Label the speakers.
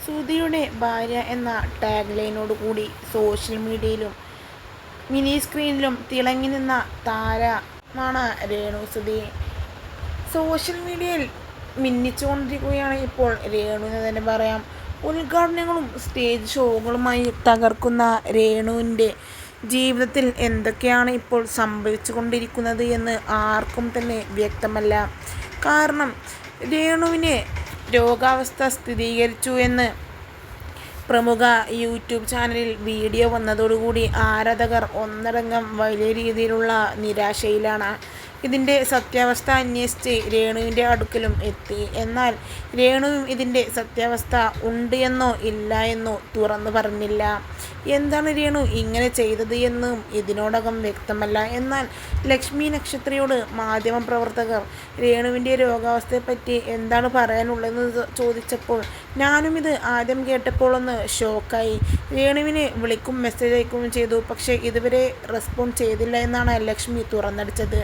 Speaker 1: സുധിയുടെ ഭാര്യ എന്ന ടാഗ് ലൈനോട് കൂടി സോഷ്യൽ മീഡിയയിലും മിനി സ്ക്രീനിലും തിളങ്ങി നിന്ന താരമാണ് രേണു സുധി. സോഷ്യൽ മീഡിയയിൽ മിന്നിച്ചുകൊണ്ടിരിക്കുകയാണ് ഇപ്പോൾ രേണു എന്ന് തന്നെ പറയാം. ഉദ്ഘാടനങ്ങളും സ്റ്റേജ് ഷോകളുമായി തകർക്കുന്ന രേണുവിൻ്റെ ജീവിതത്തിൽ എന്തൊക്കെയാണ് ഇപ്പോൾ സംഭവിച്ചു കൊണ്ടിരിക്കുന്നത് എന്ന് ആർക്കും തന്നെ വ്യക്തമല്ല. കാരണം രേണുവിന് രോഗാവസ്ഥ സ്ഥിരീകരിച്ചു എന്ന് പ്രമുഖ യൂട്യൂബ് ചാനലിൽ വീഡിയോ വന്നതോടുകൂടി ആരാധകർ ഒന്നടങ്കം വലിയ രീതിയിലുള്ള നിരാശയിലാണ്. ഇതിൻ്റെ സത്യാവസ്ഥ അന്വേഷിച്ച് രേണുവിൻ്റെ അടുക്കലും എത്തി. എന്നാൽ രേണുവും ഇതിൻ്റെ സത്യാവസ്ഥ ഉണ്ട് എന്നോ ഇല്ല എന്നോ തുറന്നു പറഞ്ഞില്ല. എന്താണ് രേണു ഇങ്ങനെ ചെയ്തത് എന്നും ഇതിനോടകം വ്യക്തമല്ല. എന്നാൽ ലക്ഷ്മി നക്ഷത്രയോട് മാധ്യമപ്രവർത്തകർ രേണുവിൻ്റെ രോഗാവസ്ഥയെപ്പറ്റി എന്താണ് പറയാനുള്ളതെന്ന് ചോദിച്ചപ്പോൾ ഞാനും ഇത് ആദ്യം കേട്ടപ്പോൾ ഒന്ന് ഷോക്കായി. രേണുവിനെ വിളിക്കും മെസ്സേജ് അയക്കുകയും ചെയ്തു, പക്ഷേ ഇതുവരെ റെസ്പോണ്ട് ചെയ്തില്ല എന്നാണ് ലക്ഷ്മി തുറന്നടിച്ചത്.